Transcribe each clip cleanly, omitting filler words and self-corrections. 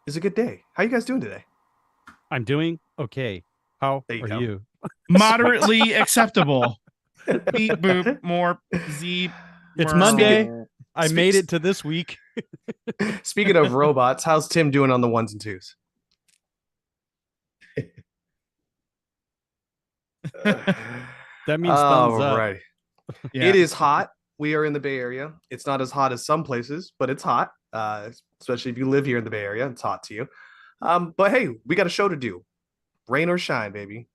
is a good day. How you guys doing today? I'm doing okay. How There you are go. you? Moderately acceptable. Beep boop more Z. It's Mer. Monday. Speaking I spe- made it to this week. speaking of robots, how's Tim doing on the ones and twos? That means All thumbs up. right. It Yeah. is hot. We are in the Bay Area. It's not as hot as some places, but it's hot. Especially if you live here in the Bay Area, it's hot to you. But hey, we got a show to do. Rain or shine, baby.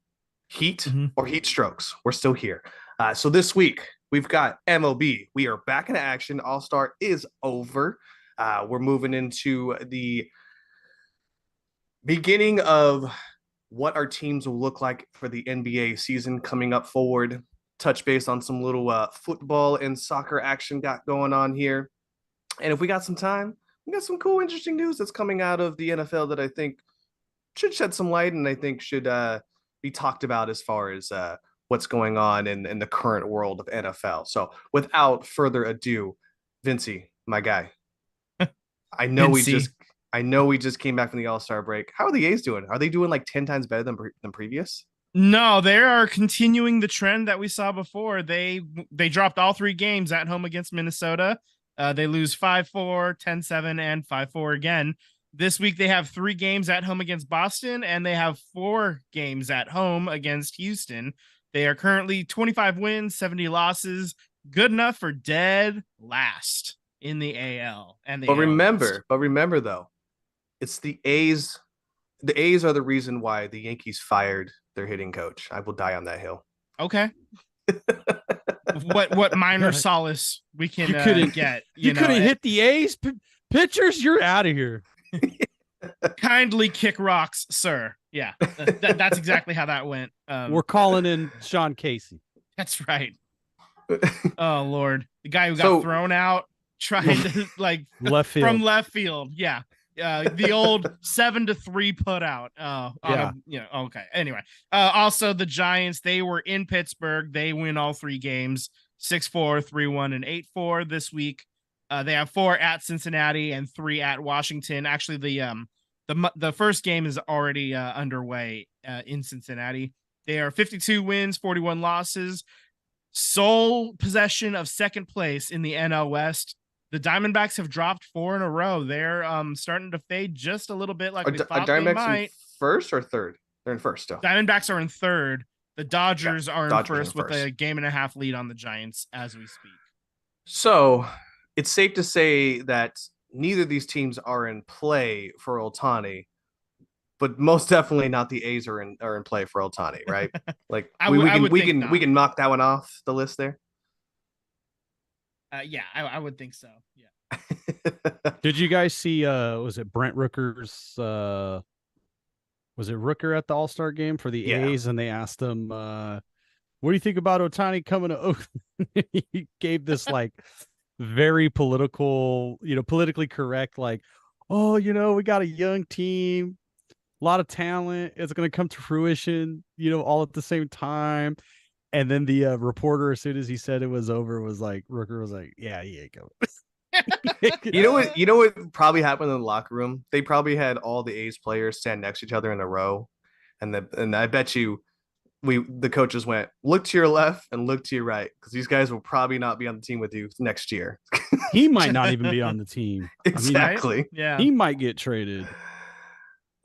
Heat Mhm. or heat strokes. We're still here. So this week we've got MLB. We are back in action. All Star is over. We're moving into the beginning of what our teams will look like for the NBA season coming up forward. Touch base on some little football and soccer action got going on here. And if we got some time, we got some cool, interesting news that's coming out of the NFL that I think should shed some light and I think should be talked about as far as what's going on in the current world of NFL. So without further ado, Vincey, my guy, I know we just Vinci. I know we just came back from the All Star break. How are the A's doing? Are they doing like 10 times better than previous? No, they are continuing the trend that we saw before. They dropped all three games at home against Minnesota. They lose 5-4, 10-7, and 5-4 again. This week they have three games at home against Boston, and they have four games at home against Houston. They are currently 25 wins, 70 losses, good enough for dead last in the AL and the But AL West. remember though, it's the A's. The A's are the reason why the Yankees fired their hitting coach. I will die on that hill. Okay. What minor solace we can You couldn't get, you couldn't hit the A's pitchers? You're out of here. kindly kick rocks, sir. Yeah, that's exactly how that went. We're calling in Sean Casey. That's right. Oh Lord, the guy who got So thrown out trying to like Left from field. left field. Yeah, the old 7-3 put out. On Yeah. a okay. Anyway, also the Giants, they were in Pittsburgh. They win all three games, 6-4, 3-1, and 8-4 this week. They have four at Cincinnati and three at Washington. Actually, the first game is already underway in Cincinnati. They are 52 wins, 41 losses, sole possession of second place in the NL West. The Diamondbacks have dropped four in a row. They're starting to fade just a little bit, like we are thought they Diamondbacks in might. first or third? They're in first still. Diamondbacks are in third. The Okay, Dodgers are in Dodgers in first with first. a game and a half lead on the Giants as we speak. So it's safe to say that neither of these teams are in play for Ohtani, but most definitely not the A's are in play for Ohtani, right? Like we I can would we think can we not. can knock that one off the list there. Yeah, I would think so. Yeah. Did you guys see was it Brent Rooker's was it Rooker at the All-Star game for the Yeah. A's, and they asked him what do you think about Ohtani coming to Oakland? He gave this like very political, politically correct, like, oh, we got a young team, a lot of talent. It's going to come to fruition, all at the same time. And then the reporter, as soon as he said it was over, was like, Rooker was like, yeah, he ain't coming. You know what? You know what probably happened in the locker room? They probably had all the A's players stand next to each other in a row, and I bet you the coaches went look to your left and look to your right because these guys will probably not be on the team with you next year. He might not even be on the team. I mean, Right? Exactly. Yeah. he might get traded.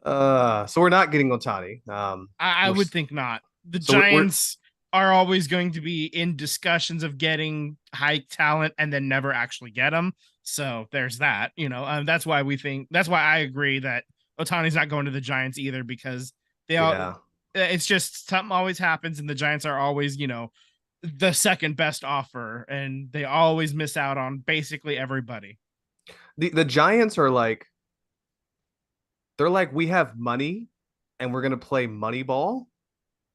So we're not getting Otani. I We're would think not. The so we're Giants are always going to be in discussions of getting high talent and then never actually get them. So there's that. That's why we think. That's why I agree that Otani's not going to the Giants either because they all. yeah. It's just something always happens, and the Giants are always, the second best offer, and they always miss out on basically everybody. The Giants are like they're like we have money and we're gonna play money ball,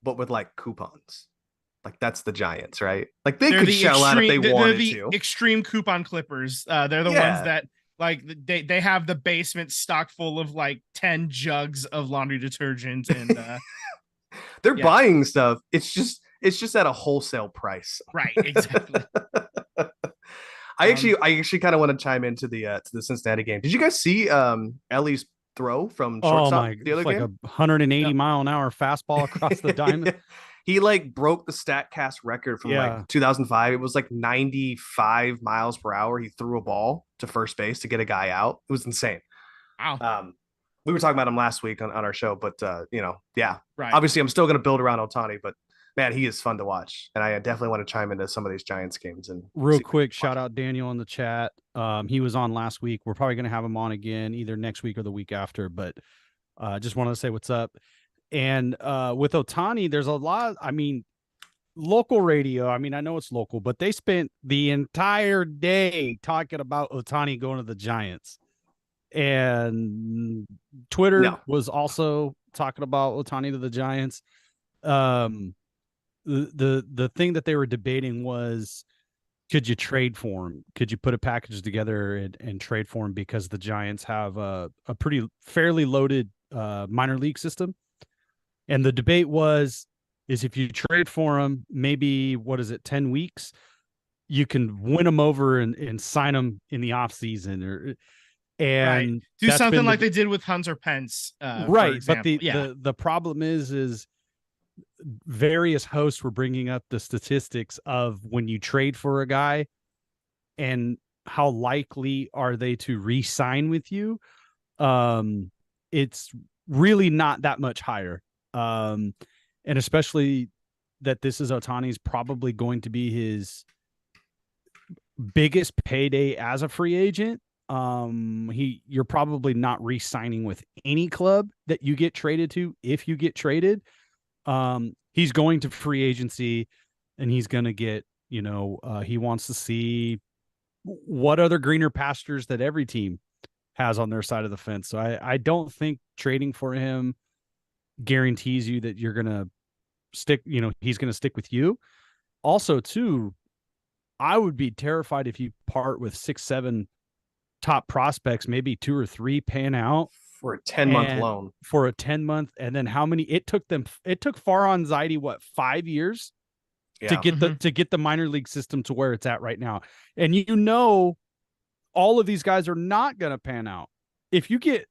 but with like coupons. Like that's the Giants, right? Like they They're could the shell out if they extreme. They're wanted the to. extreme coupon clippers. They're the ones Yeah, that like they have the basement stocked full of like 10 jugs of laundry detergent and they're yeah, buying stuff. It's just at a wholesale price. right, exactly. I Um, actually I actually kind of want to chime into the Cincinnati game. Did you guys see Ellie's throw from Oh shortstop my, the other it's like game. 180 mile an hour fastball across the diamond. He like broke the Statcast record from like Yeah. 2005. It was like 95 miles per hour. He threw a ball to first base to get a guy out. It was insane. Wow. We were talking about him last week on our show, but yeah. Right. Obviously, I'm still going to build around Ohtani, but man, he is fun to watch, and I definitely want to chime into some of these Giants games. And Real quick, shout out Daniel in the chat. He was on last week. We're probably going to have him on again either next week or the week after, but just wanted to say what's up. And with Ohtani, there's a lot. I mean, local radio. I mean, I know it's local, but they spent the entire day talking about Ohtani going to the Giants. And Twitter was also talking about Ohtani to the Giants. The thing that they were debating was, could you trade for him? Could you put a package together and trade for him, because the Giants have a pretty fairly loaded minor league system. And the debate is if you trade for him, maybe 10 weeks, you can win them over and sign them in the off season and do something like they did with Hunter Pence. Right. But the problem is various hosts were bringing up the statistics of when you trade for a guy and how likely are they to re-sign with you. It's really not that much higher. And especially that this is Ohtani's probably going to be his biggest payday as a free agent. You're probably not re-signing with any club that you get traded to. If you get traded, he's going to free agency and he's going to get, he wants to see what other greener pastures that every team has on their side of the fence. So I don't think trading for him guarantees you that you're going to stick, he's going to stick with you. Also, too, I would be terrified if you part with 6-7 top prospects, maybe 2 or 3 pan out for a 10-month loan. For a 10-month, and then how many it took Farhan Zaidi 5 years to get the minor league system to where it's at right now. And all of these guys are not going to pan out. If you get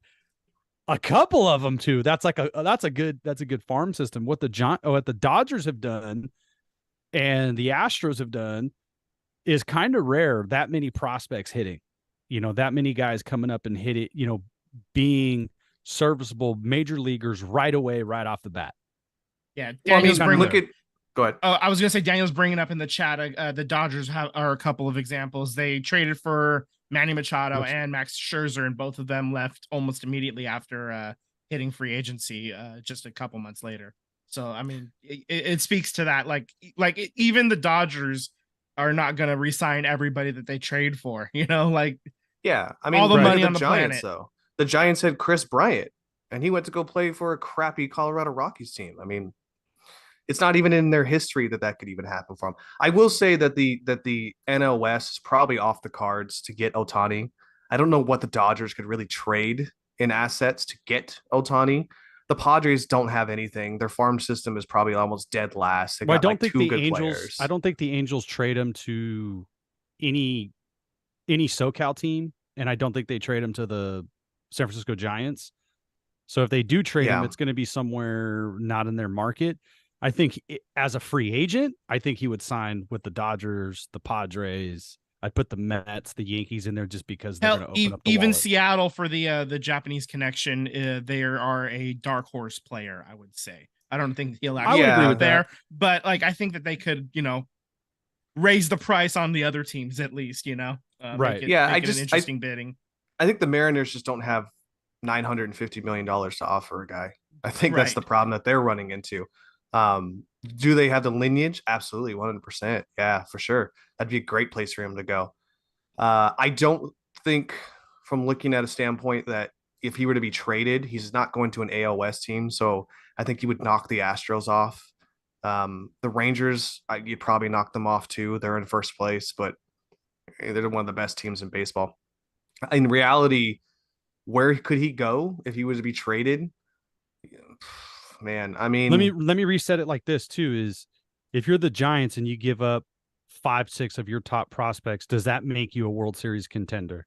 a couple of them too, that's a good farm system. What the Dodgers have done and the Astros have done is kind of rare. That many prospects hitting, that many guys coming up and hit it, being serviceable major leaguers right away, right off the bat. Yeah. Go ahead. Oh, I was going to say, Daniel's bringing up in the chat, the Dodgers are a couple of examples. They traded for Manny Machado and Max Scherzer, and both of them left almost immediately after hitting free agency just a couple months later. So, I mean, it speaks to that. Even the Dodgers are not going to re-sign everybody that they trade for, Yeah, I mean, all the money on the Giants, planet. though. The Giants had Chris Bryant, and he went to go play for a crappy Colorado Rockies team. I mean, it's not even in their history that could even happen for them. I will say that the NL West is probably off the cards to get Ohtani. I don't know what the Dodgers could really trade in assets to get Ohtani. The Padres don't have anything. Their farm system is probably almost dead last. I don't think the Angels trade him to any SoCal team, and I don't think they trade him to the San Francisco Giants. So if they do trade him, it's going to be somewhere not in their market. I think as a free agent, I think he would sign with the Dodgers, the Padres. I'd put the Mets, the Yankees in there just because they're going to open up the even wallet. Seattle for the Japanese connection. They are a dark horse player, I would say. I don't think he'll actually agree with there, but I think that they could, raise the price on the other teams at least, right? Make it an interesting bidding. I think the Mariners just don't have $950 million to offer a guy. I think that's the problem that they're running into. Do they have the lineage? Absolutely, 100%. Yeah, for sure. That'd be a great place for him to go. I don't think, from looking at a standpoint, that if he were to be traded, he's not going to an AL West team. So I think he would knock the Astros off. The Rangers, you'd probably knock them off too. They're in first place, but they're one of the best teams in baseball. In reality, where could he go if he was to be traded? Man, I mean, let me reset it like this too: is if you're the Giants and you give up 5-6 of your top prospects, does that make you a World Series contender?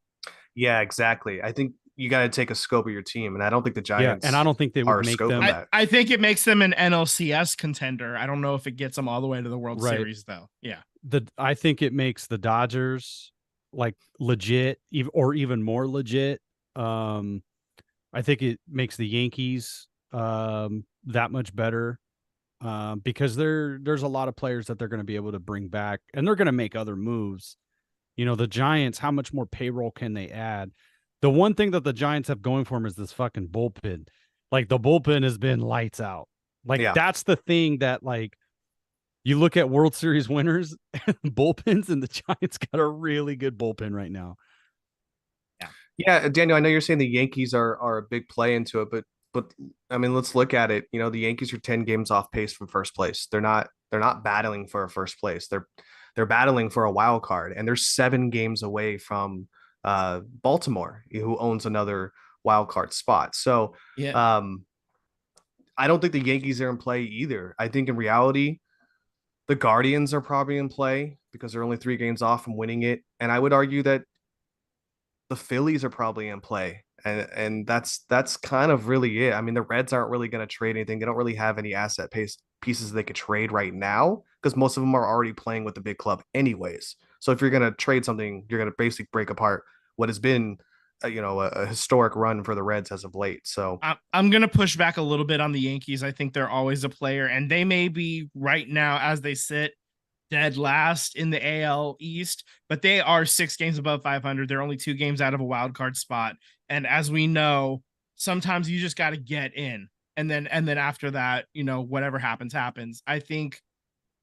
Yeah, exactly. I think you got to take a scope of your team, and I don't think the Yeah, Giants and I don't think they would are make scoping them that. I think it makes them an NLCS contender. I don't know if it gets them all the way to the World Right. Series though. Yeah. I think it makes the Dodgers like legit, or even more legit. I think it makes the Yankees that much better because there's a lot of players that they're going to be able to bring back, and they're going to make other moves. You know, the Giants, how much more payroll can they add? The one thing that the Giants have going for them is this fucking bullpen. Like the bullpen has been lights out. Like Yeah. that's the thing that like you look at World Series winners and bullpens, and the Giants got a really good bullpen right now. Yeah, Daniel, I know you're saying the Yankees are a big play into it, but I mean, let's look at it. You know, the Yankees are 10 games off pace from first place. They're not battling for a first place. They're battling for a wild card, and they're 7 games away from Baltimore, who owns another wild card spot. So Yeah. I don't think the Yankees are in play either. I think in reality, the Guardians are probably in play because they're only 3 games off from winning it. And I would argue that the Phillies are probably in play. And that's kind of really it. I mean, the Reds aren't really going to trade anything. They don't really have any pieces they could trade right now because most of them are already playing with the big club anyways. So if you're going to trade something, you're going to basically break apart what has been a historic run for the Reds as of late. So I'm going to push back a little bit on the Yankees. I think they're always a player, and they may be right now as they sit dead last in the AL East, but they are 6 games above 500. They're only 2 games out of a wild card spot. And as we know, sometimes you just got to get in. And then after that, whatever happens. I think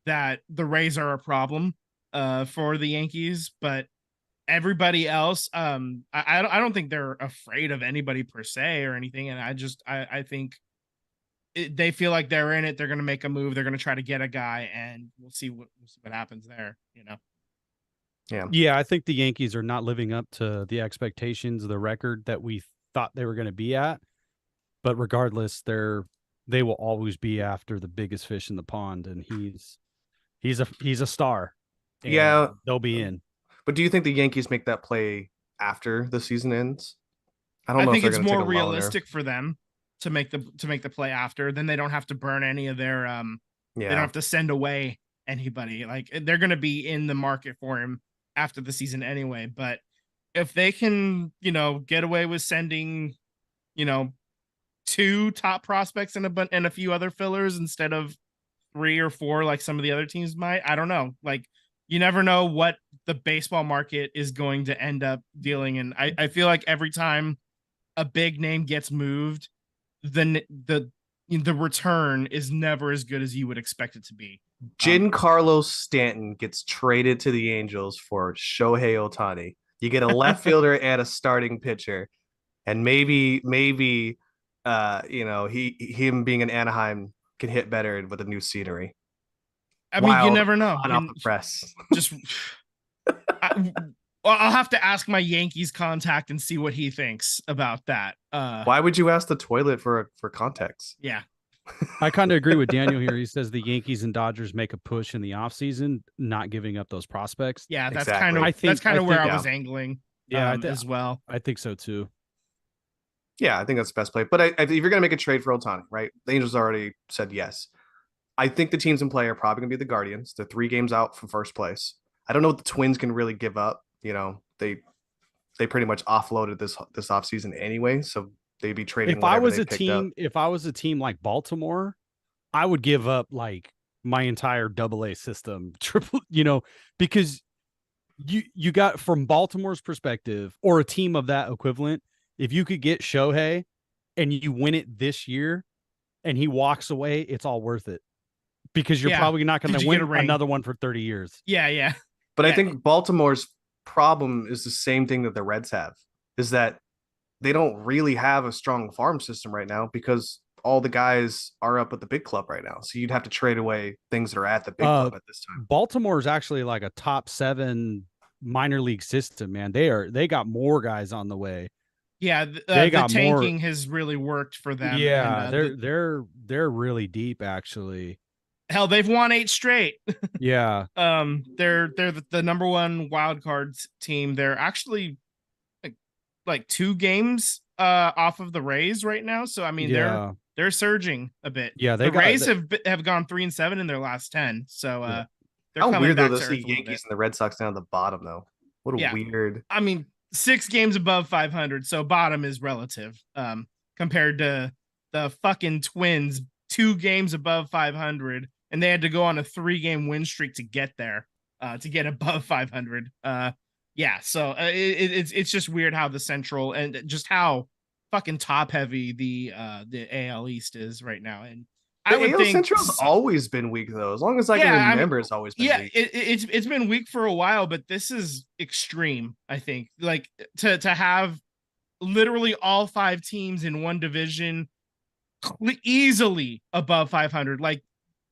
that the Rays are a problem for the Yankees, but everybody else, I don't think they're afraid of anybody per se or anything. And I think they feel like they're in it. They're going to make a move. They're going to try to get a guy, and we'll see what happens there. Yeah, I think the Yankees are not living up to the expectations, the record that we thought they were going to be at. But regardless, they will always be after the biggest fish in the pond, and he's a star. yeah, they'll be in. but do you think the Yankees make that play after the season ends? I don't know think if it's they're going to more take a realistic for them to make the play after. Then they don't have to burn any of their They don't have to send away anybody. Like they're going to be in the market for him after the season anyway. But if they can, get away with sending, 2 top prospects and a few other fillers instead of 3 or 4 like some of the other teams might, I don't know. Like you never know what the baseball market is going to end up dealing. And I feel like every time a big name gets moved, then the return is never as good as you would expect it to be. Giancarlo Stanton gets traded to the Angels for Shohei Ohtani. You get a left fielder and a starting pitcher, and maybe him being in Anaheim can hit better with the new scenery. I mean, you never know. Hot off the press. Just I'll have to ask my Yankees contact and see what he thinks about that. Why would you ask the toilet for context? Yeah. I kind of agree with Daniel here. He says the Yankees and Dodgers make a push in the offseason, not giving up those prospects. Yeah, that's exactly. kind of where I was angling. Yeah, as well. I think so too. Yeah, I think that's the best play. But if you're going to make a trade for Ohtani, right? The Angels already said yes. I think the teams in play are probably going to be the Guardians. They're 3 games out from first place. I don't know what the Twins can really give up. They pretty much offloaded this offseason anyway, so they'd be trading. If I was a team like Baltimore, I would give up like my entire AA system, triple, because you got, from Baltimore's perspective, or a team of that equivalent, if you could get Shohei and you win it this year and he walks away, it's all worth it, because you're probably not going to win another one for 30 years. Yeah. But I think Baltimore's problem is the same thing that the Reds have, is that they don't really have a strong farm system right now because all the guys are up at the big club right now. So you'd have to trade away things that are at the big club at this time. Baltimore is actually like a top 7 minor league system, man. They got more guys on the way. Yeah, the tanking has really worked for them. Yeah, and, they're really deep, actually. Hell, they've won 8 straight. Yeah. They're the number 1 wild cards team. They're actually like 2 games off of the Rays right now. So I mean they're surging a bit. Yeah, the Rays have gone 3-7 in their last 10. So they're how coming weird though back to to see earth a little Yankees bit. and the Red Sox down at the bottom though. What a weird. I mean, 6 games above 500, so bottom is relative. Compared to the fucking Twins, 2 games above 500, and they had to go on a 3-game win streak to get there, to get above 500. So it's just weird how the Central and just how fucking top heavy the AL East is right now. And I would AL think Central's always been weak though. As long as I can remember, it's always been weak. It's been weak for a while, but this is extreme. I think like to have literally all 5 teams in one division easily above 500. Like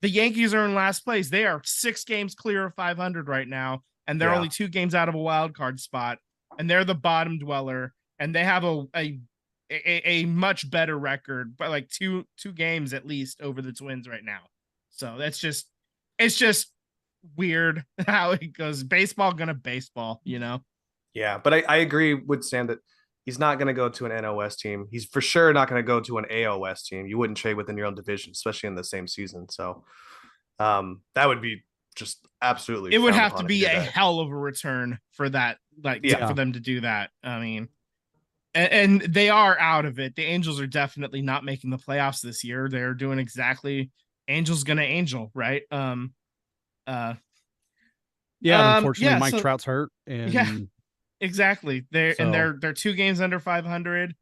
the Yankees are in last place. They are 6 games clear of 500 right now, and they're only 2 games out of a wild card spot, and they're the bottom dweller, and they have a much better record, but like two games at least over the Twins right now. So it's just weird how it goes. Baseball gonna baseball, you know? Yeah, but I agree with Sam that he's not going to go to an NOS team. He's for sure not going to go to an AOS team. You wouldn't trade within your own division, especially in the same season. So that would be just absolutely. It would have to be a hell of a return for that, for them to do that. I mean, and they are out of it. The Angels are definitely not making the playoffs this year. They're doing exactly Angels gonna Angel, right? Unfortunately, Mike Trout's hurt, and exactly. They're 2 games under 500,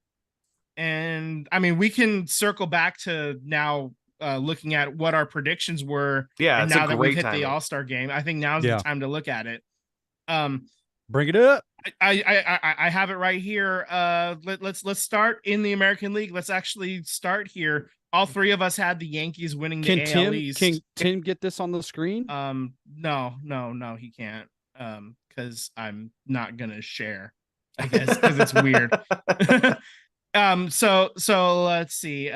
and I mean we can circle back to now looking at what our predictions were. Yeah, and now that we've hit the All-Star game, I think now's the time to look at it. Bring it up. I have it right here. Let's start in the American League. Let's actually start here. All 3 of us had the Yankees winning the AL East. Can Tim get this on the screen? No, he can't. Because I'm not gonna share, I guess, because it's weird. So let's see.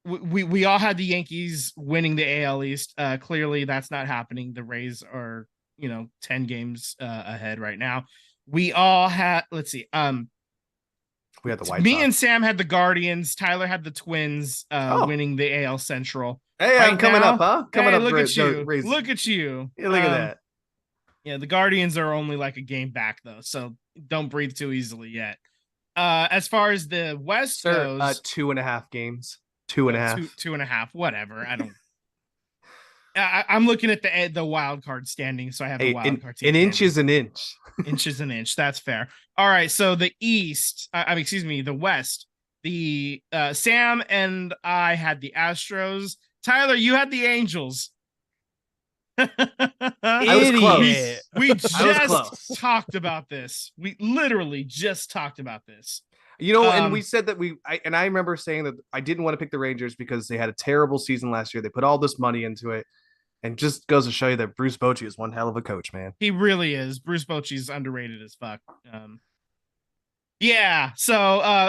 We all had the Yankees winning the AL East. Clearly that's not happening. The Rays are 10 games ahead right now. We all had, let's see, we had the White me Sox. and Sam had the Guardians. Tyler had the Twins winning the AL Central. Hey, I'm coming up, huh? Coming up. Look at you. Look at you. Yeah, look at that. Yeah, the Guardians are only like a game back though, so don't breathe too easily yet. As far as the West goes, 2.5 games. 2.5. 2.5. Whatever. I don't. I'm looking at the wild card standing, so I have the wild card team. An inch is an inch. Inch is an inch. That's fair. All right. So the East, the West. The Sam and I had the Astros. Tyler, you had the Angels. I was close. We just talked about this. We literally just talked about this. And we said that I remember saying that I didn't want to pick the Rangers because they had a terrible season last year. They put all this money into it, and just goes to show you that Bruce Bochy is one hell of a coach, man. He really is. Bruce Bochy's underrated as fuck. So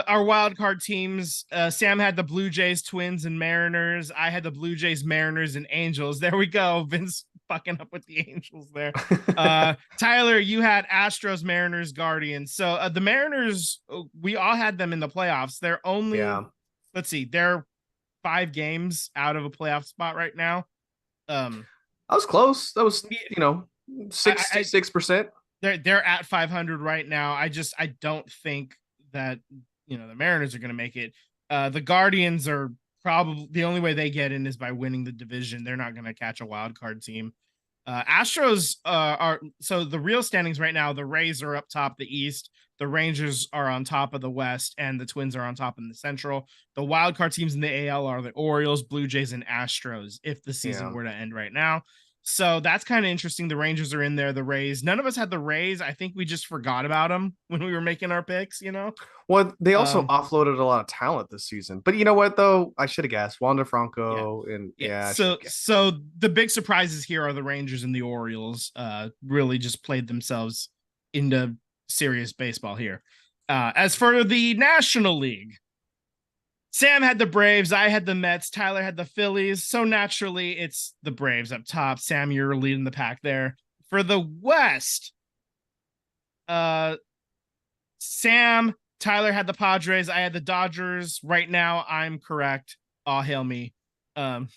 our wild card teams, Sam had the Blue Jays, Twins, and Mariners. I had the Blue Jays, Mariners, and Angels. There we go. Vince fucking up with the Angels there. Tyler, you had Astros, Mariners, Guardians. So the Mariners, we all had them in the playoffs. They're only, let's see, they're 5 games out of a playoff spot right now. I was close. That was 66%. They're at 500 right now. I don't think that the Mariners are going to make it. The Guardians are probably the only way they get in is by winning the division. They're not going to catch a wild card team. Astros are so the real standings right now. The Rays are up top the East. The Rangers are on top of the West, and the Twins are on top in the Central. The wild card teams in the AL are the Orioles, Blue Jays, and Astros. If the season were to end right now. So that's kind of interesting. The Rangers are in there. The Rays. None of us had the Rays. I think we just forgot about them when we were making our picks, Well, they also offloaded a lot of talent this season. But you know what, though? I should have guessed. Wander Franco So the big surprises here are the Rangers and the Orioles really just played themselves into serious baseball here. As for the National League, Sam had the Braves, I had the Mets, Tyler had the Phillies. So naturally, it's the Braves up top. Sam, you're leading the pack there. For the West, Sam, Tyler had the Padres. I had the Dodgers. Right now, I'm correct. All hail me. As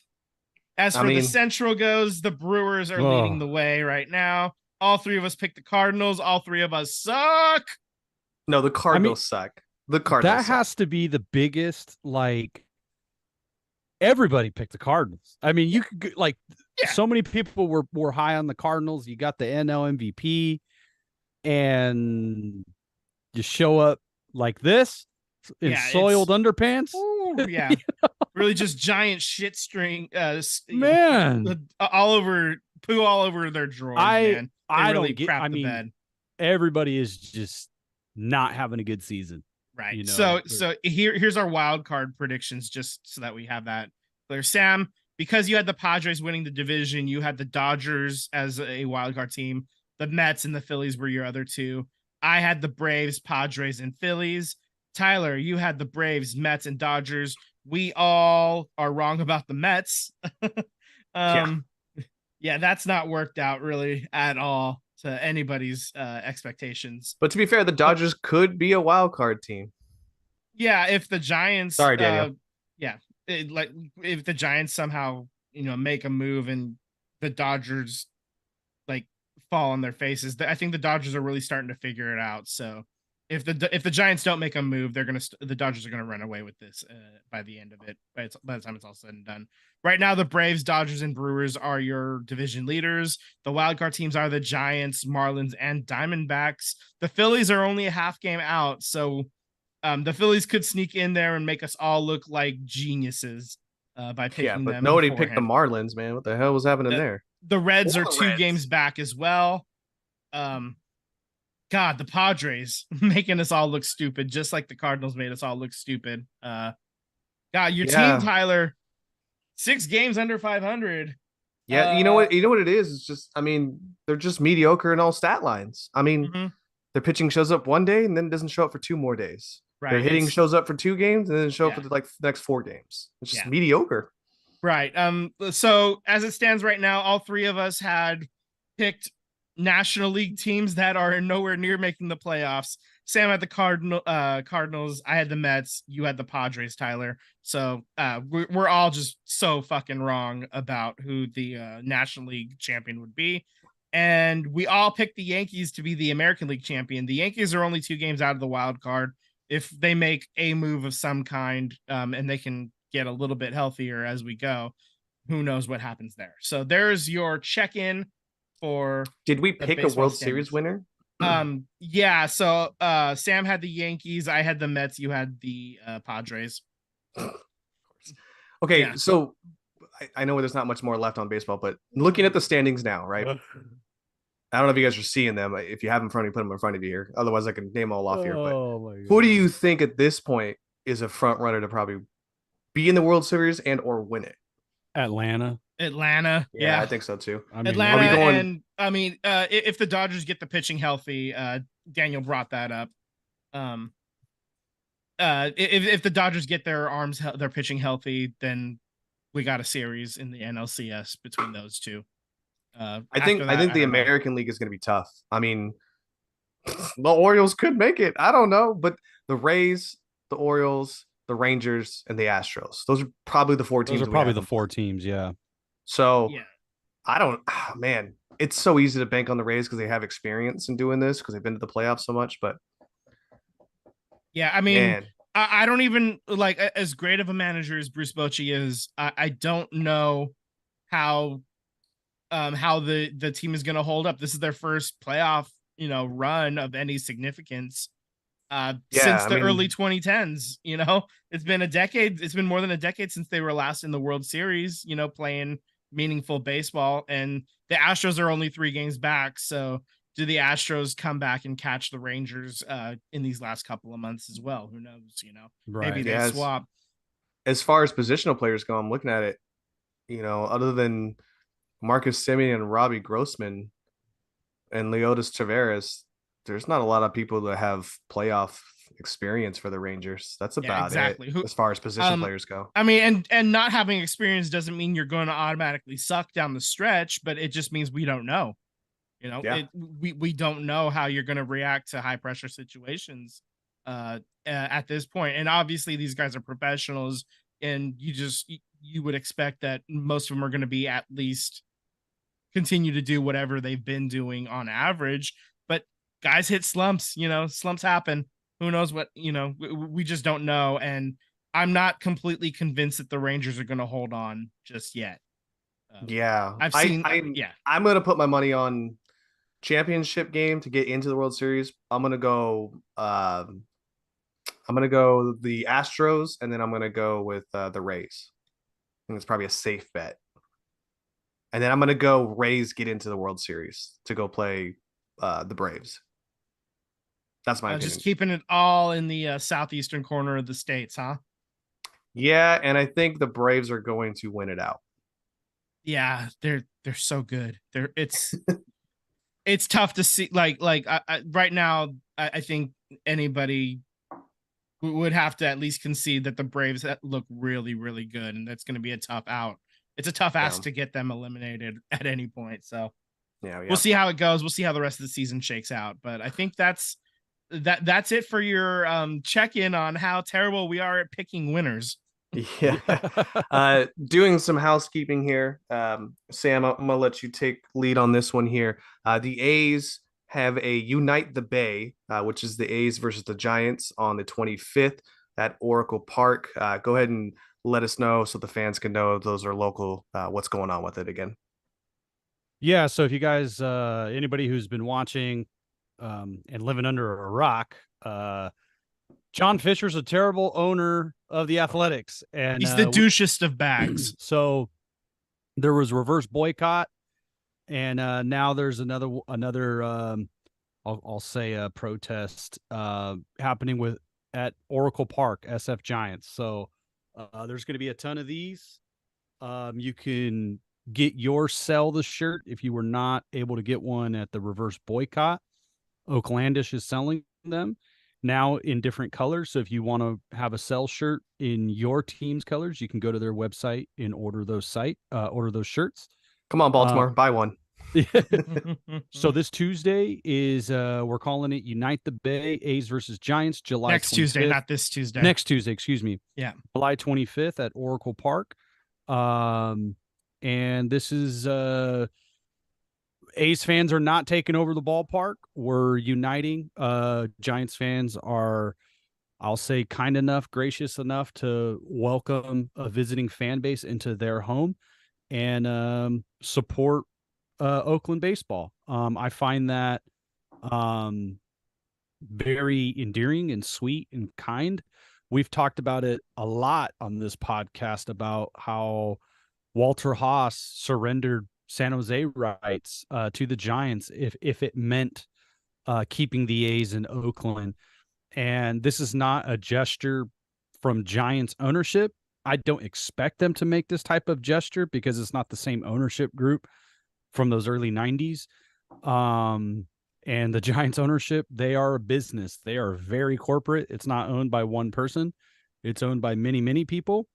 I for the mean, Central goes, the Brewers are leading the way right now. All three of us picked the Cardinals. All three of us suck. no, the Cardinals suck. The Cardinals that suck. has to be the biggest, like, everybody picked the Cardinals. I mean, you could like so many people were high on the Cardinals. You got the NL MVP, and you show up like this in soiled underpants. Ooh, yeah. Really just giant shit string man, all over poo all over their drawers, man. I really don't get crap I the mean bed. everybody is just not having a good season. Right. You know? So here's our wild card predictions, just so that we have that clear. Sam, because you had the Padres winning the division, you had the Dodgers as a wild card team. The Mets and the Phillies were your other two. I had the Braves, Padres, and Phillies. Tyler, you had the Braves, Mets, and Dodgers. We all are wrong about the Mets. Yeah, that's not worked out really at all to anybody's expectations. But to be fair, the Dodgers could be a wild card team. Yeah, if the Giants, sorry, Daniel. Like if the Giants somehow make a move and the Dodgers like fall on their faces, I think the Dodgers are really starting to figure it out. So if the Giants don't make a move, the Dodgers are gonna run away with this by the end of it. By the time it's all said and done. Right now, the Braves, Dodgers, and Brewers are your division leaders. The wildcard teams are the Giants, Marlins, and Diamondbacks. The Phillies are only a half game out, so the Phillies could sneak in there and make us all look like geniuses by picking them. Nobody picked the Marlins, man. What the hell was happening there? The Reds are 2 games back as well. God, the Padres making us all look stupid, just like the Cardinals made us all look stupid. God, your team, Tyler, 6 games under 500. Yeah, you know what it is? It's just, I mean, they're just mediocre in all stat lines. I mean, their pitching shows up one day and then doesn't show up for 2 more days. Right. Their hitting shows up for 2 games and then show up for the next 4 games. It's just mediocre. Right. So as it stands right now, all 3 of us had picked National League teams that are nowhere near making the playoffs. Sam had the Cardinals. I had the Mets. You had the Padres, Tyler. So we're all just so fucking wrong about who the National League champion would be. And we all picked the Yankees to be the American League champion. The Yankees are only 2 games out of the wild card. If they make a move of some kind, and they can get a little bit healthier as we go, who knows what happens there. So there's your check-in for. Did we pick a World Series winner? Yeah. So Sam had the Yankees. I had the Mets. You had the Padres. Okay, yeah. So I know there's not much more left on baseball, but looking at the standings now, right? I don't know if you guys are seeing them. If you have them in front of you, put them in front of you here. Otherwise, I can name all off here. But who do you think at this point is a front runner to probably be in the World Series and or win it? Atlanta. Yeah, I think so too. I mean, Atlanta, and I mean, if the Dodgers get the pitching healthy, Daniel brought that up. If the Dodgers get their pitching healthy, then we got a series in the NLCS between those two. I think the American League is going to be tough. I mean, the Orioles could make it. I don't know, but the Rays, the Orioles, the Rangers, and the Astros. Those are probably the 4 teams. Those are probably the 4 teams, yeah. So, I don't. Man, it's so easy to bank on the Rays because they have experience in doing this because they've been to the playoffs so much. But yeah, I mean, I don't even like as great of a manager as Bruce Bochy is. I don't know how the team is going to hold up. This is their first playoff, run of any significance since the early 2010s. It's been a decade. It's been more than a decade since they were last in the World Series, playing meaningful baseball, and the Astros are only 3 games back. So do the Astros come back and catch the Rangers in these last couple of months as well? Who knows? Right. Maybe they swap. As far as positional players go, I'm looking at it, other than Marcus Semien and Robbie Grossman and Leotis Taveras, there's not a lot of people that have playoff experience for the Rangers. That's about it as far as position players go. I mean, and not having experience doesn't mean you're going to automatically suck down the stretch, but it just means we don't know. We don't know how you're going to react to high pressure situations. at this point. And obviously these guys are professionals, and you would expect that most of them are going to be at least continue to do whatever they've been doing on average. But guys hit slumps, slumps happen. Who knows what, we just don't know. And I'm not completely convinced that the Rangers are going to hold on just yet. Yeah, I've seen, I'm gonna put my money on championship game to get into the World Series. I'm gonna go. I'm gonna go the Astros, and then I'm gonna go with the Rays. I think it's probably a safe bet. And then I'm gonna go Rays get into the World Series to go play the Braves. That's my opinion. Just keeping it all in the southeastern corner of the states, huh? Yeah, and I think the Braves are going to win it out. Yeah, they're so good. It's tough to see. Right now, I think anybody would have to at least concede that the Braves look really, really good, and that's going to be a tough out. It's a tough ask to get them eliminated at any point. So we'll see how it goes. We'll see how the rest of the season shakes out. But I think that's it for your check-in on how terrible we are at picking winners. Yeah. Doing some housekeeping here. Sam, I'm gonna let you take lead on this one here. The A's have a Unite the Bay, which is the A's versus the Giants on the 25th at Oracle Park. Go ahead and let us know so the fans can know if those are local, what's going on with it again. Yeah, so if you guys, anybody who's been watching and living under a rock, John Fisher's a terrible owner of the Athletics, and he's the douchest of bags. So there was reverse boycott, and now there's another I'll say a protest happening at Oracle Park, SF Giants. So there's going to be a ton of these. You can sell the shirt if you were not able to get one at the reverse boycott. Oaklandish is selling them now in different colors. So if you want to have a sell shirt in your team's colors, you can go to their website and order those shirts. Come on, Baltimore, buy one. So this Tuesday is we're calling it Unite the Bay, A's versus Giants, July next 25th. Tuesday, not this Tuesday. Next Tuesday, excuse me. Yeah. July 25th at Oracle Park. And this is A's fans are not taking over the ballpark. We're uniting. Giants fans are, I'll say, kind enough, gracious enough to welcome a visiting fan base into their home and support Oakland baseball. I find that very endearing and sweet and kind. We've talked about it a lot on this podcast about how Walter Haas surrendered San Jose rights to the Giants if it meant keeping the A's in Oakland. And this is not a gesture from Giants ownership. I don't expect them to make this type of gesture because it's not the same ownership group from those early 90s. And the Giants ownership, they are a business. They are very corporate. It's not owned by one person. It's owned by many, many people.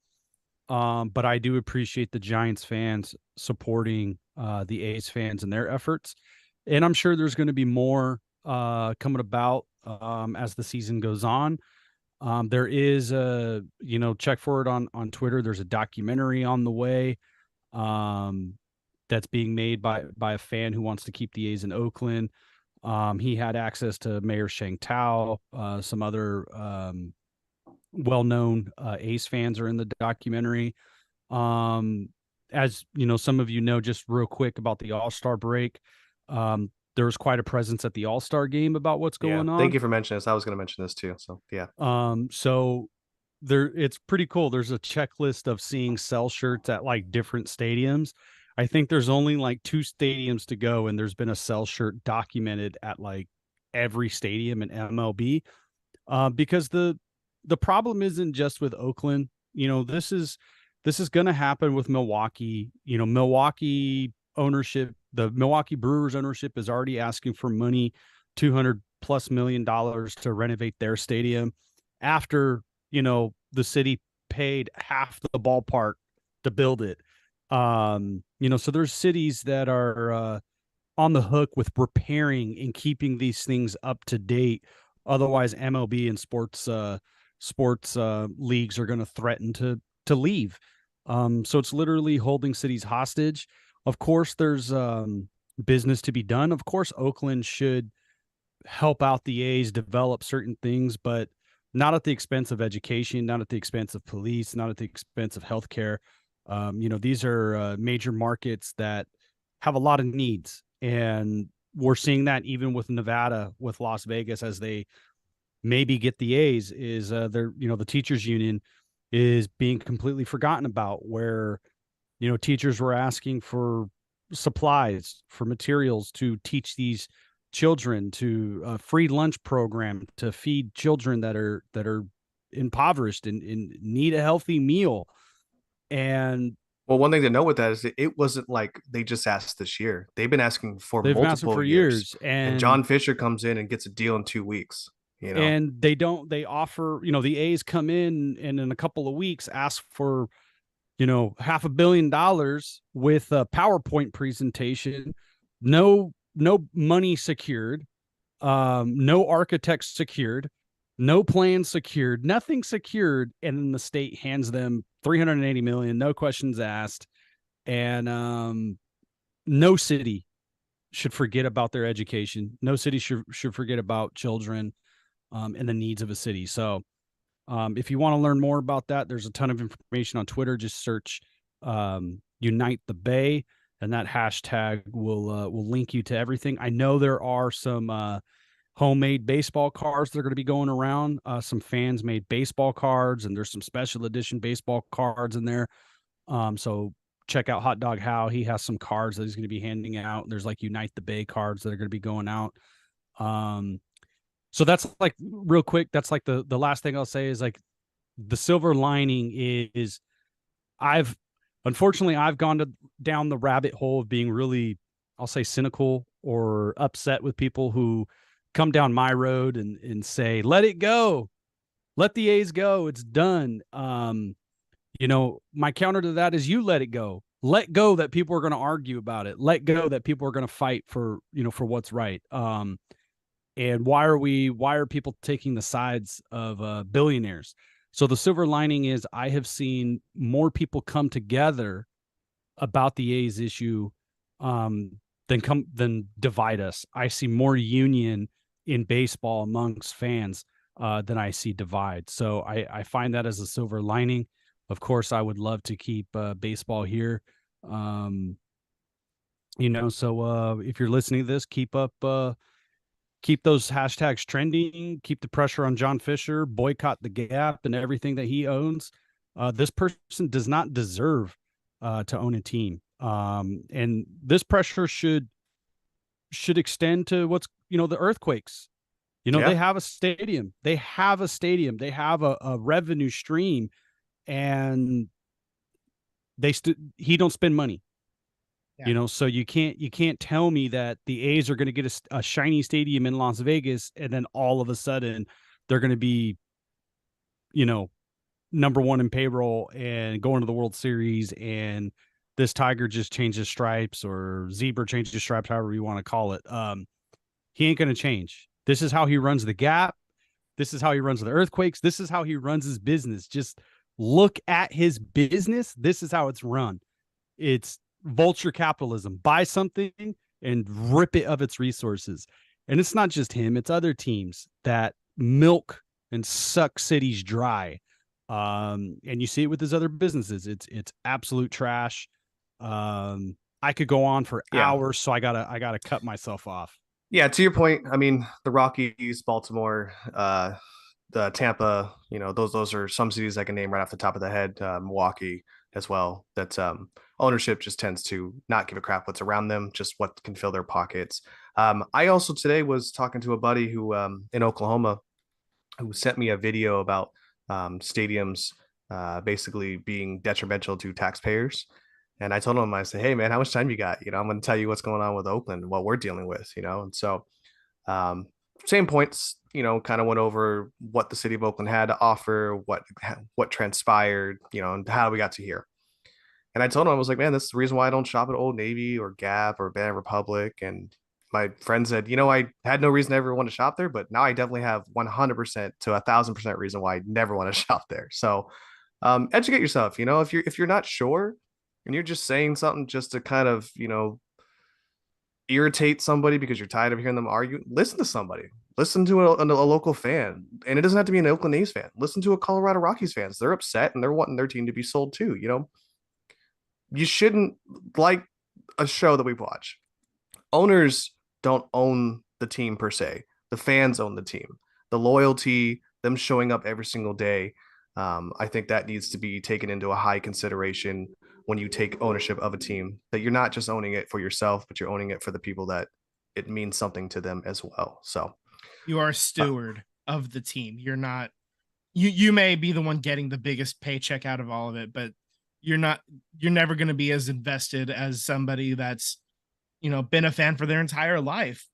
But I do appreciate the Giants fans supporting the A's fans and their efforts. And I'm sure there's going to be more coming about as the season goes on. There is check for it on Twitter. There's a documentary on the way that's being made by a fan who wants to keep the A's in Oakland. He had access to Mayor Sheng Tao. Some other well-known A's fans are in the documentary. As you know, some of you know, just real quick about the All-Star break. There was quite a presence at the All-Star game about what's going on. Thank you for mentioning this. I was going to mention this too. So yeah. So it's pretty cool. There's a checklist of seeing sell shirts at like different stadiums. I think there's only like 2 stadiums to go, and there's been a sell shirt documented at like every stadium in MLB. Because the problem isn't just with Oakland. This is going to happen with Milwaukee. Milwaukee ownership, the Milwaukee Brewers ownership is already asking for money, $200+ million to renovate their stadium after, the city paid half the ballpark to build it. So there's cities that are on the hook with repairing and keeping these things up to date Otherwise, MLB and sports leagues are going to threaten to leave. So it's literally holding cities hostage. Of course, there's business to be done. Of course, Oakland should help out the A's develop certain things, but not at the expense of education, not at the expense of police, not at the expense of healthcare. These are major markets that have a lot of needs, and we're seeing that even with Nevada, with Las Vegas, as they maybe get the A's. Is they're the teachers union is being completely forgotten about, where teachers were asking for supplies, for materials to teach these children, to a free lunch program to feed children that are impoverished and need a healthy meal. And Well, one thing to note with that is that it wasn't like they just asked this year. They've been asking for they've been asking multiple for years. years. And John Fisher comes in and gets a deal in 2 weeks, you know? And they offer, the A's come in and in a couple of weeks ask for $500 million with a PowerPoint presentation, no money secured, no architects secured, no plans secured, nothing secured, and then the state hands them 380 million, no questions asked, and no city should forget about their education. No city should forget about children, and the needs of a city. So if you want to learn more about that, there's a ton of information on Twitter. Just search Unite the Bay, and that hashtag will link you to everything. I know there are some homemade baseball cards that are going to be going around. Some fans made baseball cards, and there's some special edition baseball cards in there. So check out Hot Dog How. He has some cards that he's going to be handing out. There's like Unite the Bay cards that are going to be going out. So that's like real quick. That's like the last thing I'll say is like the silver lining is I've unfortunately I've down the rabbit hole of being really, I'll say, cynical or upset with people who come down my road and say, let it go, let the A's go, it's done. My counter to that is you let it go. Let go that people are going to argue about it. Let go that people are going to fight for what's right. And why are people taking the sides of billionaires? So the silver lining is I have seen more people come together about the A's issue than divide us. I see more union in baseball amongst fans than I see divide. So I find that as a silver lining. Of course, I would love to keep baseball here. So if you're listening to this, keep those hashtags trending, keep the pressure on John Fisher, boycott the Gap and everything that he owns. This person does not deserve to own a team. And this pressure should extend to the earthquakes. They have a stadium. They have a revenue stream, and he don't spend money. Yeah. So you can't tell me that the A's are going to get a shiny stadium in Las Vegas, and then all of a sudden they're going to be, number one in payroll and going to the World Series, and this tiger just changes stripes or zebra changes stripes, however you want to call it. He ain't going to change. This is how he runs the Gap. This is how he runs the earthquakes. This is how he runs his business. Just look at his business. This is how it's run. It's vulture capitalism. Buy something and rip it of its resources. And it's not just him, it's other teams that milk and suck cities dry. And you see it with his other businesses. It's absolute trash. I could go on for hours, so I gotta cut myself off. Yeah, to your point, I mean, the Rockies, Baltimore, the Tampa, those are some cities I can name right off the top of the head. Milwaukee as well. That ownership just tends to not give a crap what's around them, just what can fill their pockets. I also today was talking to a buddy who in Oklahoma who sent me a video about stadiums basically being detrimental to taxpayers. And I told him, I said, hey, man, how much time you got? I'm going to tell you what's going on with Oakland, what we're dealing with, And so same points, kind of went over what the city of Oakland had to offer, what transpired, and how we got to here. And I told him, I was like, man, this is the reason why I don't shop at Old Navy or Gap or Banana Republic. And my friend said, I had no reason to ever want to shop there, but now I definitely have 100% to 1,000% reason why I never want to shop there. So, educate yourself. If you're not sure and you're just saying something just to kind of irritate somebody because you're tired of hearing them argue, listen to somebody. Listen to a local fan, and it doesn't have to be an Oakland A's fan. Listen to a Colorado Rockies fans. They're upset and they're wanting their team to be sold too. You shouldn't like a show that we watch. Owners don't own the team per se. The fans own the team. The loyalty, them showing up every single day. I think that needs to be taken into a high consideration when you take ownership of a team, that you're not just owning it for yourself, but you're owning it for the people that it means something to them as well. So you are a steward of the team. You're not, you may be the one getting the biggest paycheck out of all of it, but you're never going to be as invested as somebody that's, been a fan for their entire life.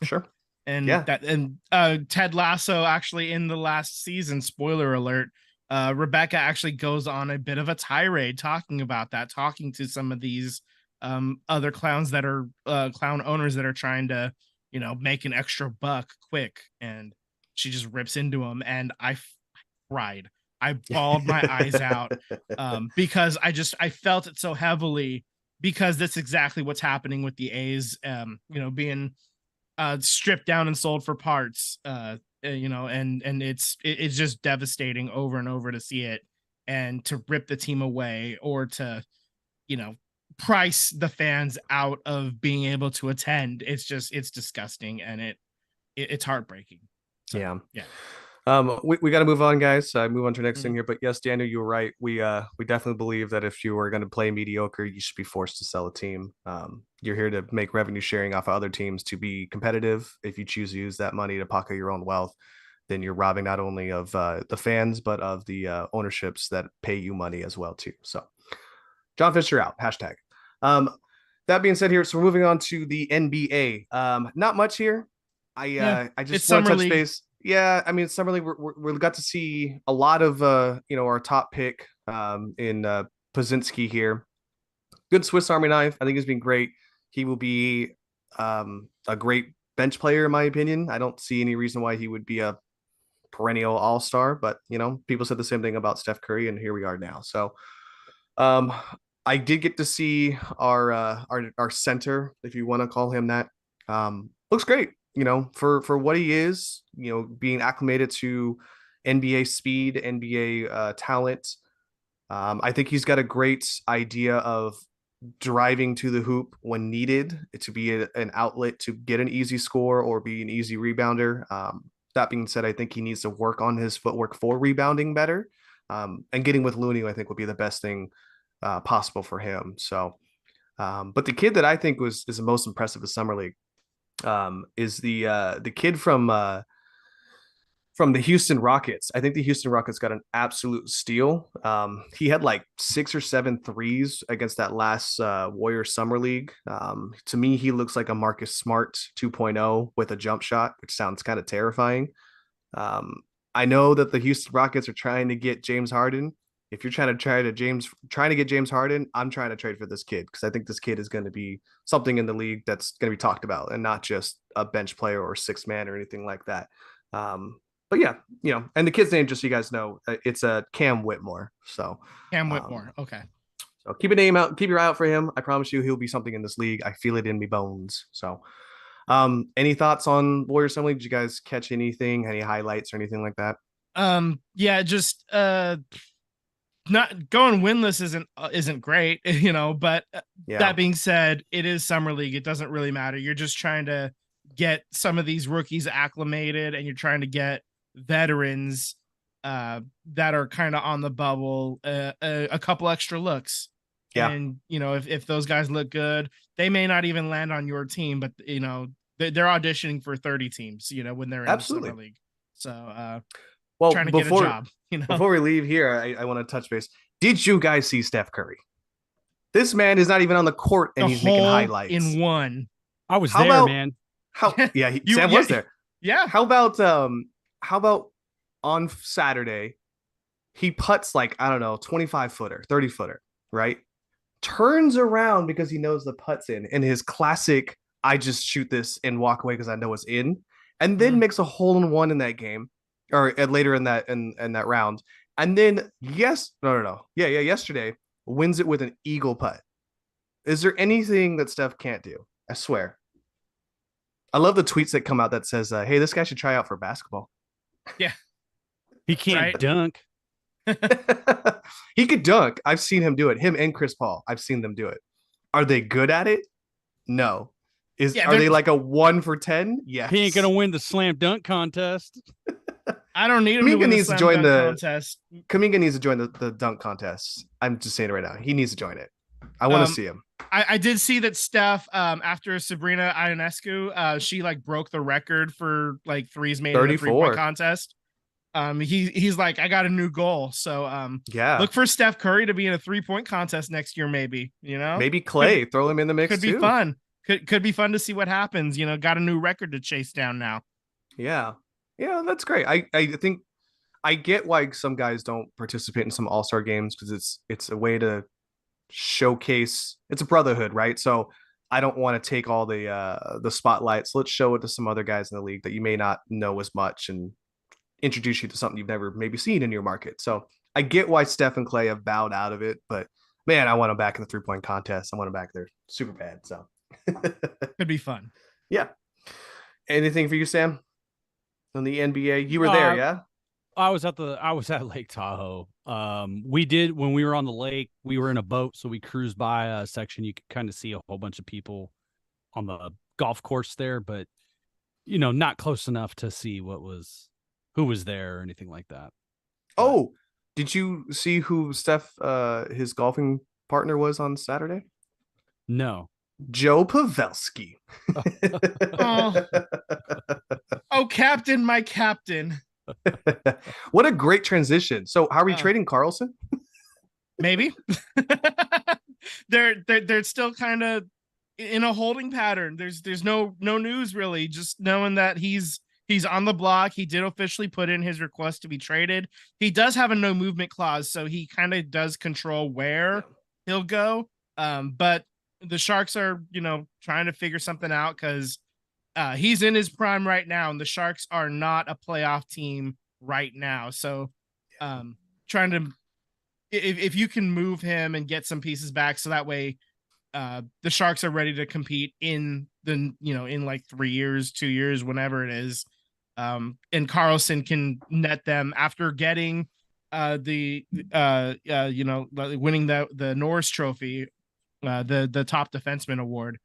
Sure. And yeah. Ted Lasso, actually, in the last season, spoiler alert, Rebecca actually goes on a bit of a tirade talking about that, talking to some of these other clowns that are clown owners that are trying to, make an extra buck quick. And she just rips into them. And I cried. I bawled my eyes out because I felt it so heavily, because that's exactly what's happening with the A's, being stripped down and sold for parts, and it's just devastating over and over to see it, and to rip the team away, or to, price the fans out of being able to attend. It's disgusting, and it's heartbreaking. So, yeah. We got to move on, guys. Move on to the next thing here. But yes, Daniel, you were right. We definitely believe that if you are going to play mediocre, you should be forced to sell a team. You're here to make revenue sharing off of other teams to be competitive. If you choose to use that money to pocket your own wealth, then you're robbing not only of the fans, but of the ownerships that pay you money as well too. So, John Fisher out. Hashtag. That being said, here, so we're moving on to the NBA. Not much here. I just want to touch base. Yeah, I mean, summer league, we got to see a lot of our top pick in Pazinski here. Good Swiss Army knife. I think he's been great. He will be a great bench player, in my opinion. I don't see any reason why he would be a perennial all-star, but people said the same thing about Steph Curry, and here we are now. So I did get to see our center, if you want to call him that. Looks great. For what he is, being acclimated to NBA speed, NBA talent. I think he's got a great idea of driving to the hoop when needed to be an outlet to get an easy score or be an easy rebounder. That being said, I think he needs to work on his footwork for rebounding better. And getting with Looney, I think, would be the best thing possible for him. So, but the kid that I think is the most impressive of Summer League is the kid from the Houston Rockets. I think the Houston Rockets got an absolute steal. He had like 6 or 7 threes against that last Warrior Summer League. To me, he looks like a Marcus Smart 2.0 with a jump shot, which sounds kind of terrifying. I know that the Houston Rockets are trying to get James Harden. If you're trying to get James Harden, I'm trying to trade for this kid, because I think this kid is going to be something in the league that's going to be talked about, and not just a bench player or 6 man or anything like that. But yeah, and the kid's name, just so you guys know, it's Cam Whitmore. So Cam Whitmore. Okay. So keep your eye out for him. I promise you, he'll be something in this league. I feel it in me bones. So, any thoughts on Warriors Summer League? Did you guys catch anything, any highlights or anything like that? Yeah, just not going winless isn't great, but that being said, it is Summer League. It doesn't really matter. You're just trying to get some of these rookies acclimated, and you're trying to get veterans that are kind of on the bubble a couple extra looks. Yeah. And if those guys look good, they may not even land on your team, but they're auditioning for 30 teams when they're in the Summer League. So well, trying to get a job. Before we leave here, I want to touch base. Did you guys see Steph Curry? This man is not even on the court, and he's making highlights in one. I was there, man. Yeah, Sam was there. Yeah. How about on Saturday, he putts like, I don't know, 25-footer, 30-footer, right? Turns around because he knows the putt's in his classic I just shoot this and walk away because I know it's in, and then Mhm. makes a hole in one in that game, or later in that round, and then yesterday wins it with an eagle putt. Is there anything that Steph can't do? I swear. I love the tweets that come out that says, "Hey, this guy should try out for basketball." Yeah. He can't Right. dunk. He could dunk. I've seen him do it. Him and Chris Paul. I've seen them do it. Are they good at it? No. Yeah, Are they like a 1 for 10? Yes. He ain't gonna win the slam dunk contest. I don't need him to Kaminga win the needs to slam join dunk the contest. Kaminga needs to join the dunk contest. I'm just saying it right now. He needs to join it. I want to see him. I did see that Steph, after Sabrina Ionescu, she like broke the record for like threes made in a 3-point contest. He's like, I got a new goal. So Yeah. look for Steph Curry to be in a 3-point contest next year, maybe. You know, maybe Clay, throw him in the mix could be too. fun. Could be fun to see what happens. You know, got a new record to chase down now. Yeah. Yeah, that's great. I think I get why some guys don't participate in some all-star games because it's a way to showcase. It's a brotherhood, right? So I don't want to take all the spotlights. Let's show it to some other guys in the league that you may not know as much and introduce you to something you've never maybe seen in your market. So I get why Steph and Clay have bowed out of it, but man, I want them back in the 3-point contest. I want them back there super bad. So could be fun. Yeah. Anything for you, Sam? On the NBA, you were there, yeah? I was at Lake Tahoe. We did when we were on the lake. We were in a boat, so we cruised by a section. You could kind of see a whole bunch of people on the golf course there, but not close enough to see who was there or anything like that. Oh, did you see who Steph, his golfing partner was on Saturday? No. Joe Pavelski. Oh, captain, my captain. What a great transition. So how are we trading Carlson? Maybe. they're still kind of in a holding pattern. There's no news really, just knowing that he's on the block. He did officially put in his request to be traded. He does have a no movement clause, so he kind of does control where he'll go. But the Sharks are, trying to figure something out because he's in his prime right now, and the Sharks are not a playoff team right now. So trying to, if you can move him and get some pieces back so that way the Sharks are ready to compete in like 3 years, 2 years, whenever it is. And Carlson can net them after getting winning the Norris Trophy, the top defenseman award.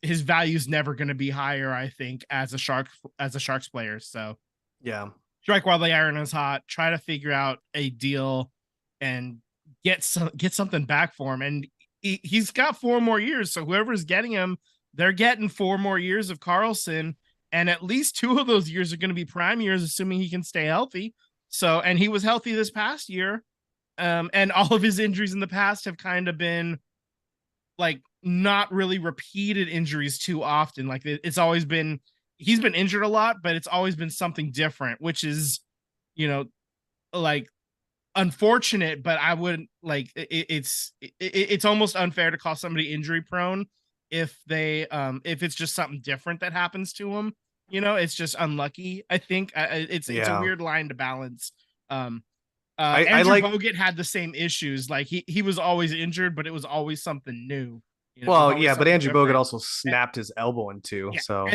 His value is never going to be higher, I think, as a Sharks player. So yeah, strike while the iron is hot. Try to figure out a deal and get something back for him. And he's got 4 more years. So whoever's getting him, they're getting 4 more years of Carlson. And at least 2 of those years are going to be prime years, assuming he can stay healthy. So, and he was healthy this past year. And all of his injuries in the past have kind of been like not really repeated injuries too often. Like it's always been, he's been injured a lot, but it's always been something different, which is, like unfortunate, but I wouldn't like it's almost unfair to call somebody injury prone if it's just something different that happens to them. It's just unlucky. I think it's a weird line to balance. Andrew Bogut had the same issues. Like he was always injured, but it was always something new. But Andrew Bogut also snapped his elbow in 2. Yeah. So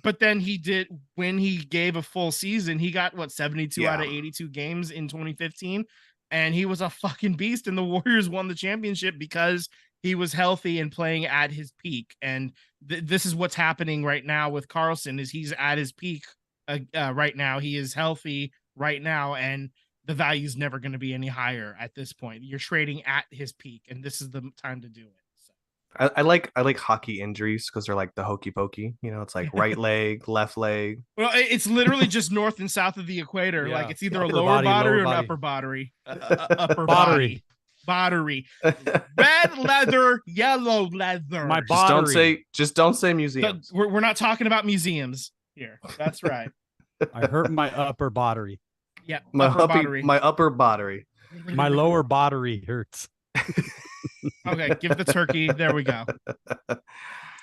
but then he did, when he gave a full season, he got 72 out of 82 games in 2015, and he was a fucking beast. And the Warriors won the championship because he was healthy and playing at his peak. And this is what's happening right now with Carlson. Is he's at his peak right now. He is healthy right now, and the value is never going to be any higher at this point. You're trading at his peak, and this is the time to do it. So. I like hockey injuries because they're like the hokey pokey. It's like right leg, left leg. Well, it's literally just north and south of the equator. Yeah. Like it's either a lower body or an upper body. Upper body. Red leather, yellow leather. My body. Just don't say museums. So we're not talking about museums here. That's right. I hurt my upper body. Yeah, my upper body. My lower body hurts. Okay, give the turkey. There we go.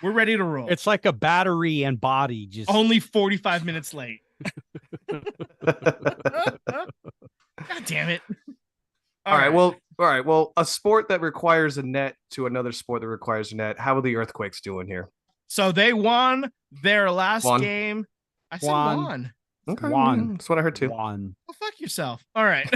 We're ready to roll. It's like a battery and body. Just only 45 minutes late. God damn it. All right. Well, a sport that requires a net to another sport that requires a net. How are the Earthquakes doing here? So they won their last game. I said won. Okay, Won. that's what I heard too. Won. Well, fuck yourself. All right.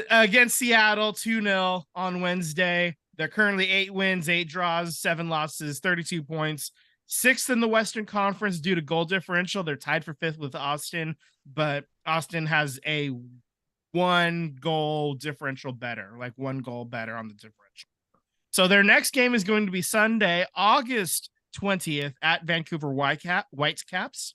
Against Seattle, 2-0 on Wednesday. They're currently 8 wins, 8 draws, 7 losses, 32 points. 6th in the Western Conference due to goal differential. They're tied for 5th with Austin, but Austin has a 1 goal differential better, like 1 goal better on the differential. So their next game is going to be Sunday, August 20th at Vancouver Whitecaps.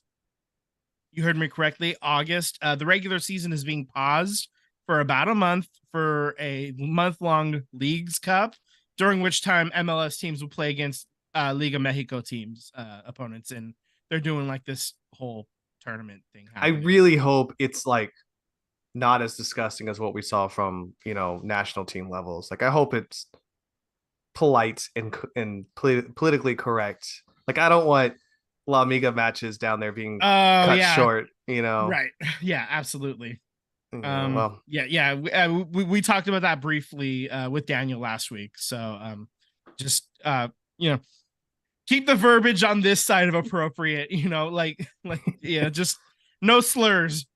You heard me correctly. August. The regular season is being paused for about a month for a month-long Leagues Cup, during which time MLS teams will play against Liga Mexico teams, opponents, and they're doing like this whole tournament thing happening. I really hope it's like not as disgusting as what we saw from national team levels. Like I hope it's polite and politically correct. Like I don't want La Amiga matches down there being cut short. Right? Yeah, absolutely. We talked about that briefly with Daniel last week. So just keep the verbiage on this side of appropriate. Just no slurs,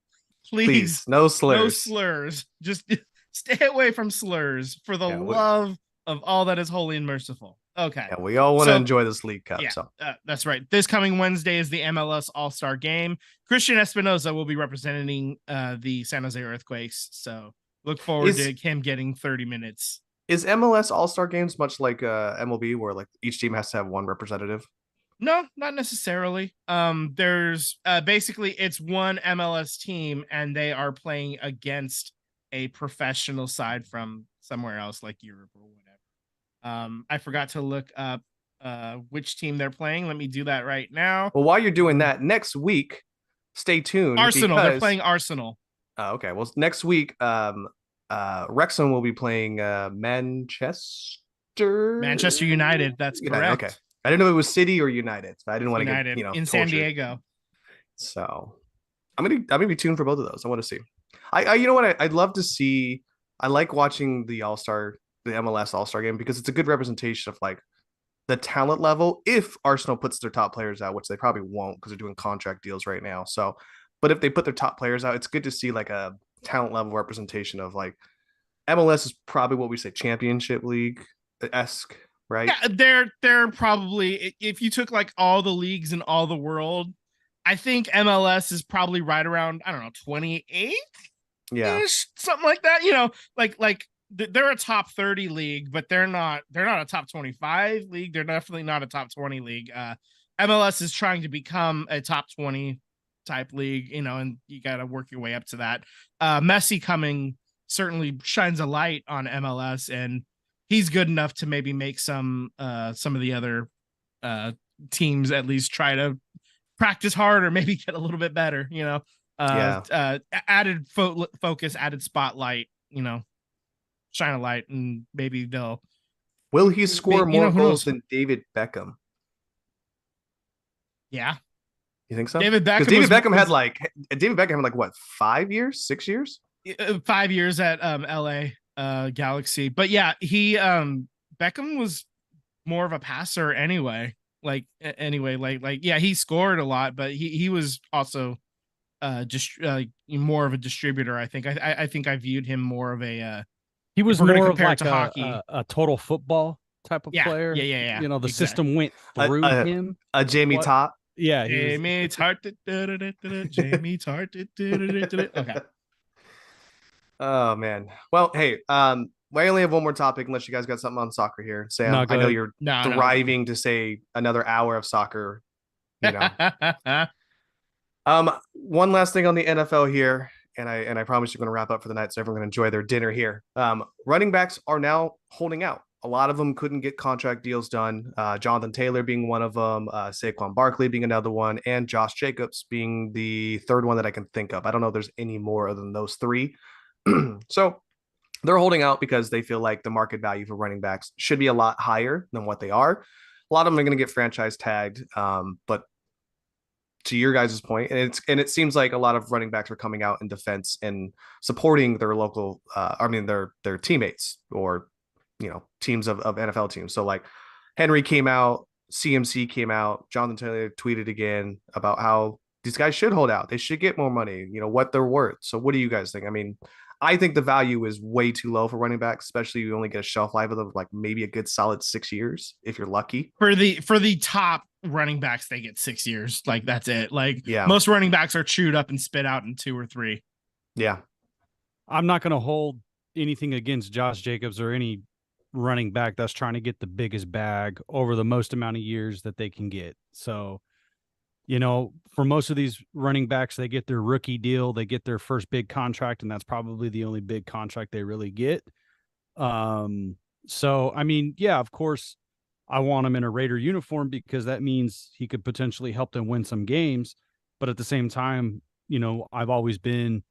please. No slurs. No slurs. Just stay away from slurs for the love of all that is holy and merciful. Okay. Yeah, we all want to enjoy this League Cup. Yeah, so that's right. This coming Wednesday is the MLS All-Star Game. Christian Espinoza will be representing the San Jose Earthquakes. So look forward to him getting 30 minutes. Is MLS All-Star Games much like MLB, where like each team has to have one representative? No, not necessarily. There's basically it's one MLS team, and they are playing against a professional side from somewhere else, like Europe or whatever. I forgot to look up which team they're playing. Let me do that right now. Well, while you're doing that, next week, stay tuned. Arsenal. They're playing Arsenal. Okay. Well, next week, Wrexham will be playing Manchester United. That's correct. Okay. I didn't know it was City or United, but I didn't want to get in tortured. San Diego. So I'm gonna be tuned for both of those. I want to see. I you know what I'd love to see. I like watching the MLS All-Star game because it's a good representation of like the talent level. If Arsenal puts their top players out, which they probably won't because they're doing contract deals right now. So, but if they put their top players out, it's good to see like a talent level representation of like MLS is probably what we say Championship League-esque, right? Yeah, they're probably, if you took like all the leagues in all the world, I think MLS is probably right around, I don't know, 28th? Yeah. Something like that. Like they're a top 30 league, but they're not a top 25 league. They're definitely not a top 20 league. MLS is trying to become a top 20 type league, and you got to work your way up to that. Messi coming certainly shines a light on MLS, and he's good enough to maybe make some of the other teams at least try to practice hard or maybe get a little bit better, added focus, added spotlight, shine a light, and maybe they'll. Will he score more goals than David Beckham? Yeah. You think so? David Beckham had like what, 5 years, 6 years? 5 years at LA Galaxy. But yeah, he Beckham was more of a passer anyway. He scored a lot, but he was also just more of a distributor. I think I viewed him more of a he was more of like a total football type of player. Yeah. The system went through him. A Jamie Tartt. Yeah, Jamie Tartt. Jamie Tartt. Okay. Oh man. Well, hey, we only have one more topic unless you guys got something on soccer here. Sam, no, I know you're thriving to say another hour of soccer. One last thing on the NFL here, and I promise you're going to wrap up for the night, so everyone can enjoy their dinner here. Running backs are now holding out. A lot of them couldn't get contract deals done. Jonathan Taylor being one of them, Saquon Barkley being another one, and Josh Jacobs being the third one that I can think of. I don't know if there's any more other than those three. So they're holding out because they feel like the market value for running backs should be a lot higher than what they are. a lot of them are going to get franchise tagged. But to your guys' point, and it seems like a lot of running backs are coming out in defense and supporting their local, their teammates or teams of NFL teams. So like Henry came out, CMC came out, Jonathan Taylor tweeted again about how these guys should hold out. They should get more money, what they're worth. So what do you guys think? I mean, I think the value is way too low for running backs, especially you only get a shelf life of like maybe a good solid 6 years if you're lucky. For the top running backs, they get 6 years. Like that's it. Like Yeah. most running backs are chewed up and spit out in 2 or 3. Yeah. I'm not going to hold anything against Josh Jacobs or any running back that's trying to get the biggest bag over the most amount of years that they can get. So, for most of these running backs, they get their rookie deal, they get their first big contract, and that's probably the only big contract they really get. So, I mean, yeah, of course, I want him in a Raider uniform because that means he could potentially help them win some games. But at the same time, I've always been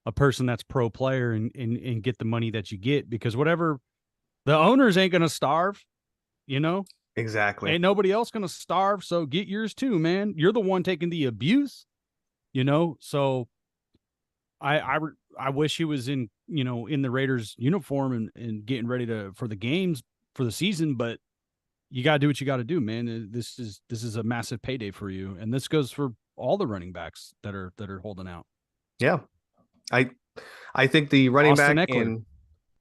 a person that's pro player and get the money that you get, because whatever, the owners ain't going to starve, Exactly. Ain't nobody else going to starve. So get yours too, man. You're the one taking the abuse, So I wish he was in the Raiders uniform and getting ready for the games for the season, but you got to do what you got to do, man. This is a massive payday for you. And this goes for all the running backs that are holding out. Yeah. I think the running Austin back Eckler. in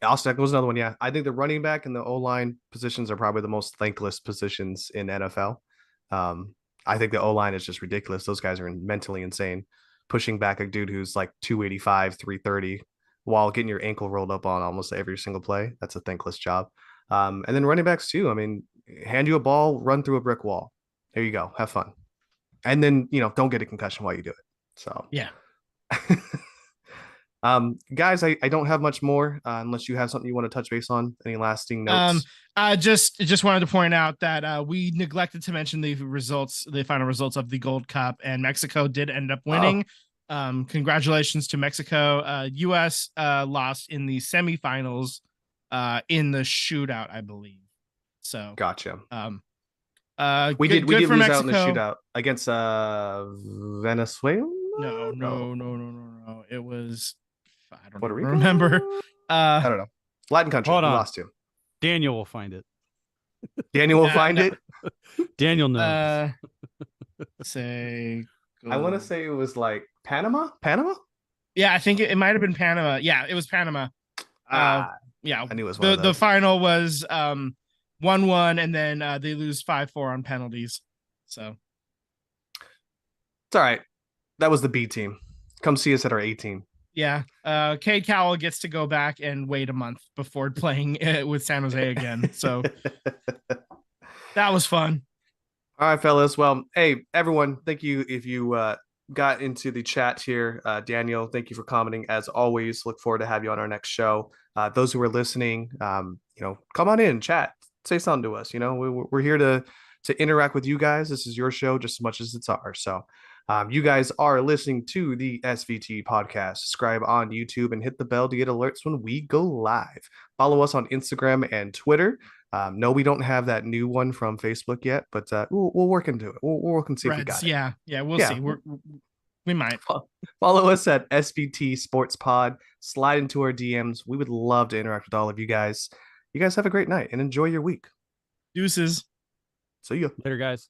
Austin Eckler was another one. Yeah. I think the running back and the O-line positions are probably the most thankless positions in NFL. I think the O-line is just ridiculous. Those guys are mentally insane. Pushing back a dude who's like 285, 330 while getting your ankle rolled up on almost every single play. That's a thankless job. And then running backs too. I mean, hand you a ball, run through a brick wall. There you go. Have fun. And then, don't get a concussion while you do it. So, yeah. Guys, I don't have much more unless you have something you want to touch base on. Any lasting notes? I just wanted to point out that we neglected to mention the final results of the Gold Cup, and Mexico did end up winning. Congratulations to Mexico. US lost in the semifinals in the shootout, I believe. So gotcha. We did lose Mexico. out in the shootout against Venezuela. No. It was, I don't Puerto remember. I don't know. Latin country. Hold on. We lost to. Daniel will find it. Daniel will find it. Daniel knows. Say. I want to say it was like Panama. Panama. Yeah, I think it might have been Panama. Yeah, it was Panama. Yeah, I knew it was one of those. The final was 1-1, and then they lose 5-4 on penalties. So it's all right. That was the B team. Come see us at our A team. Yeah. Cade Cowell gets to go back and wait a month before playing with San Jose again. So that was fun. All right, fellas. Well, hey, everyone, thank you if you got into the chat here. Daniel, thank you for commenting. As always, look forward to have you on our next show. Those who are listening, come on in, chat, say something to us. We're here to interact with you guys. This is your show just as much as it's ours. So you guys are listening to the SVT podcast. Subscribe on YouTube and hit the bell to get alerts when we go live. Follow us on Instagram and Twitter. No, we don't have that new one from Facebook yet, but we'll work into it. We'll work and see if we got it. Yeah, we'll see. We might. Follow us at SVT Sports Pod. Slide into our DMs. We would love to interact with all of you guys. You guys have a great night and enjoy your week. Deuces. See ya. Later, guys.